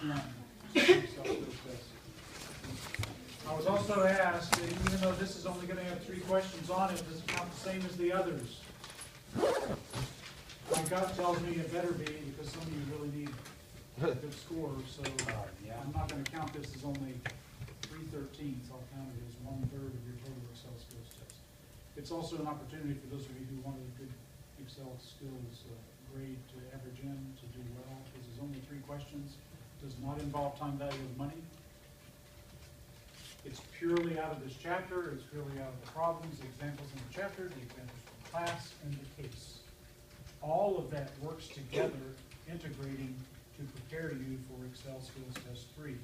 1. Excel skills test. I was also asked that even though this is only going to have 3 questions on it, does it count the same as the others? My gut tells me it better be, because some of you really need a good score, so I'm not going to count this as only 3/13. I'll count it as 1/3 of your total Excel skills test. It's also an opportunity for those of you who wanted a good Excel skills grade to average in, to do well, because there's only 3 questions. Does not involve time value of money. It's purely out of this chapter. It's purely out of the problems, the examples in the chapter, the examples from class, and the case. All of that works together, integrating to prepare you for Excel Skills Test 3.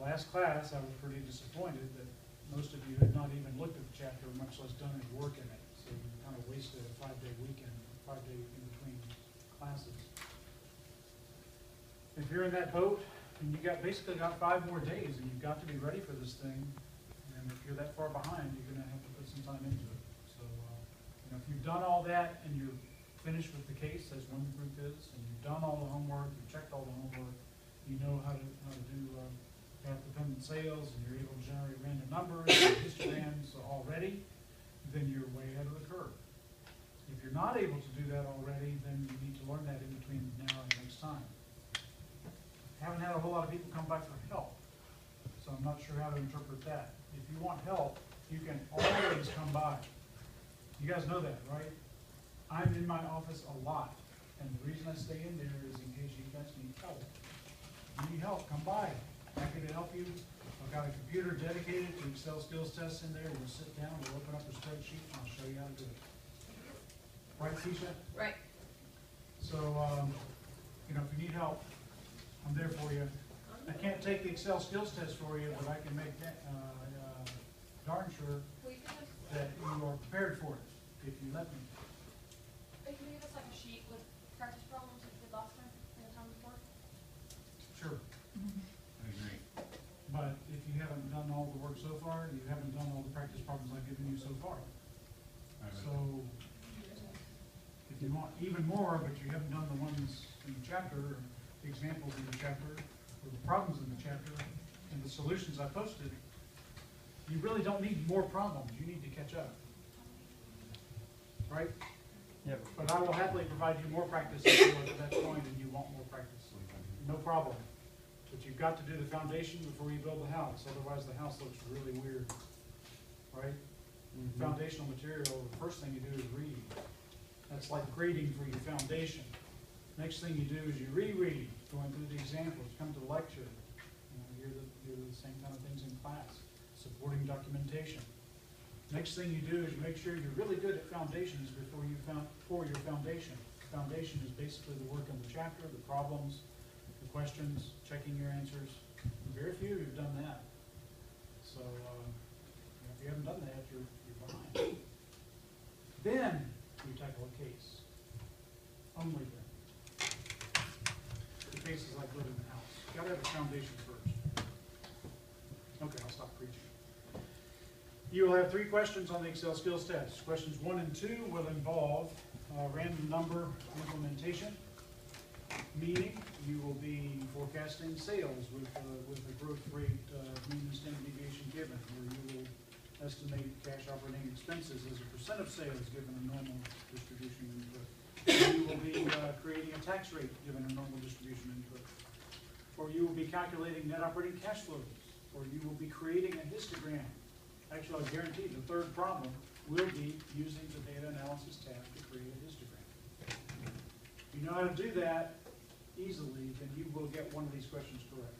Last class, I was pretty disappointed that most of you had not even looked at the chapter, much less done any work in it. So you kind of wasted a 5-day weekend, 5-day in between classes. If you're in that boat, and you basically got 5 more days, and you've got to be ready for this thing. And if you're that far behind, you're going to have to put some time into it. So, if you've done all that and you're finished with the case, as one group is, and you've done all the homework, you've checked all the homework, you know how to do path-dependent sales, and you're able to generate random numbers and histograms already, then you're way ahead of the curve. If you're not able to do that already, then you need to learn that in between now and next time. Haven't had a whole lot of people come by for help, so I'm not sure how to interpret that. If you want help, you can always come by. You guys know that, right? I'm in my office a lot, and the reason I stay in there is in case you guys need help. If you need help, come by. Happy to help you. I've got a computer dedicated to Excel skills tests in there. We'll sit down, we'll open up a spreadsheet, and I'll show you how to do it. Right, Keisha? Right. So, if you need help, I'm there for you. I can't take the Excel skills test for you, but I can make darn sure that you are prepared for it, if you let me. Can you give us like a sheet with practice problems like we did last time and the time before? Sure. I agree. But if you haven't done all the work so far, you haven't done all the practice problems I've given you so far. So, if you want even more, but you haven't done the ones in the chapter, or the examples in the chapter, or the problems in the chapter, and the solutions I posted, you really don't need more problems. You need to catch up. Right? Yeah. But I will happily provide you more practice if you are at that point and you want more practice. No problem. But you've got to do the foundation before you build the house. Otherwise, the house looks really weird. Right? Foundational material, the first thing you do is read. That's like grading for your foundation. Next thing you do is you reread, going through the examples, come to the lecture. Hear the same kind of things in class. Supporting documentation. Next thing you do is you make sure you're really good at foundations before your foundation. Foundation is basically the work in the chapter, the problems, the questions, checking your answers. Very few have done that. So if you haven't done that, you're behind. Then you tackle a case. Only then. The case is like building a house. You gotta have a foundation first. Okay, I'll stop preaching. You will have 3 questions on the Excel skills test. Questions 1 and 2 will involve random number implementation, meaning you will be forecasting sales with the growth rate mean and standard deviation given, where you will estimate cash operating expenses as a % of sales given a normal distribution input. You will be creating a tax rate given a normal distribution input. Or you will be calculating net operating cash flows. Or you will be creating a histogram. Actually, I guarantee the third problem will be using the data analysis tab to create a histogram. If you know how to do that easily, then you will get one of these questions correct.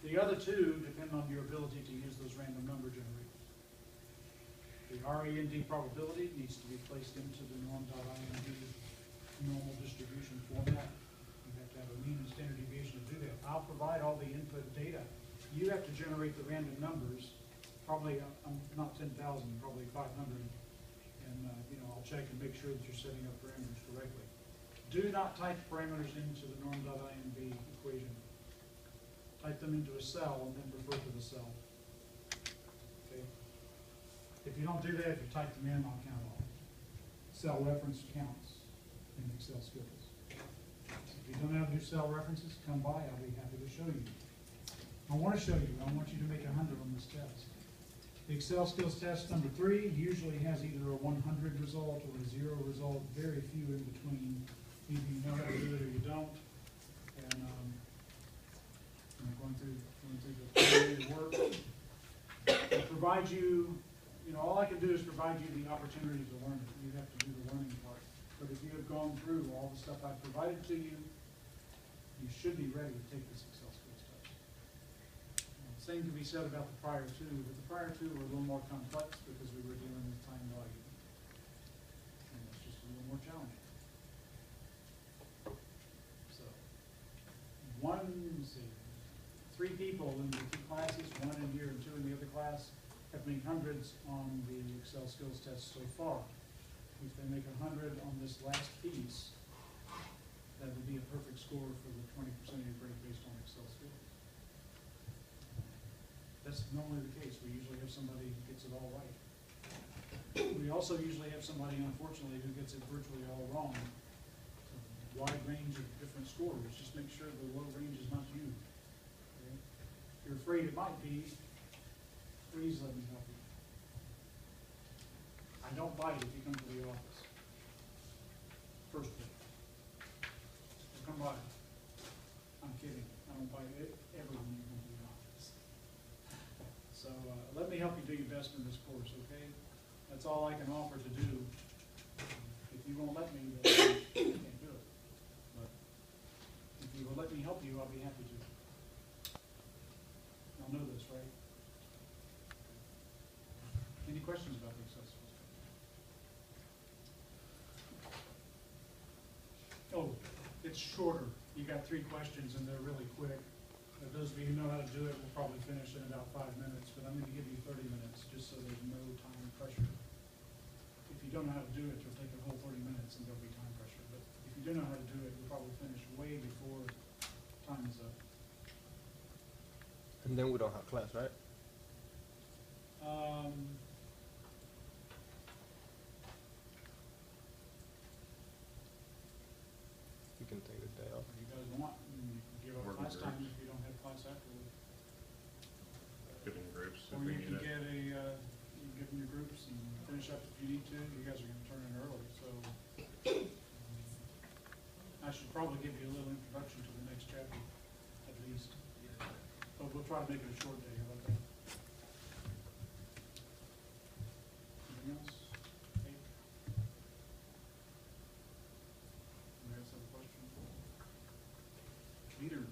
The other 2 depend on your ability to use those random number generators. The RAND probability needs to be placed into the norm.IND normal distribution format. You have to have a mean and standard deviation to do that. I'll provide all the input data. You have to generate the random numbers, probably not 10,000, probably 500, and I'll check and make sure that you're setting up parameters correctly. Do not type parameters into the norm.INB equation. Type them into a cell and then refer to the cell. Okay. If you don't do that, if you type them in, I'll count all. Cell reference counts in Excel skills. If you don't have new cell references, come by, I'll be happy to show you. I want to show you, I want you to make 100 on this test. The Excel skills test number 3 usually has either a 100 result or a 0 result, very few in between. Either you know how to do it or you don't. And I'm going through the work. It provides you, all I can do is provide you the opportunity to learn it. You have to do the learning part. But if you have gone through all the stuff I've provided to you, you should be ready to take this Excel skills test. Same can be said about the prior two, but the prior two were a little more complex because we were dealing with time value. And it's just a little more challenging. So, three people in the 2 classes, 1 in here and 2 in the other class, have made hundreds on the Excel skills test so far. If they make 100 on this last piece, that would be a perfect score for the 20% of your grade based on Excel skills. That's normally the case. We usually have somebody who gets it all right. We also usually have somebody, unfortunately, who gets it virtually all wrong. So, wide range of different scores. Just make sure the low range is not you. Okay? If you're afraid it might be, please let me help you. I don't bite if you come to the office. First day. Come by. I'm kidding. I don't bite ever when you come to the office. So let me help you do your best in this course, okay? That's all I can offer to do. If you won't let me, then I can't do it. But if you will let me help you, I'll be happy to. I'll know this, right? Any questions about the Excel skills test? Oh, it's shorter. You got 3 questions and they're really quick. Those of you who know how to do it will probably finish in about 5 minutes, but I'm going to give you 30 minutes just so there's no time pressure. If you don't know how to do it, you'll take a whole 30 minutes and there'll be time pressure. But if you do know how to do it, you'll probably finish way before time is up. And then we don't have class, right? You can take the day off. If you guys want, you can give up Work class in time groups. if you don't have class afterward. Get in groups if Or we you need can it. get you can get in your groups and finish up if you need to. You guys are gonna turn in early, so. I should probably give you a little introduction to the next chapter, at least. But we'll try to make it a short day, how about that? Anything else? Hey? Anybody else have a question? Peter?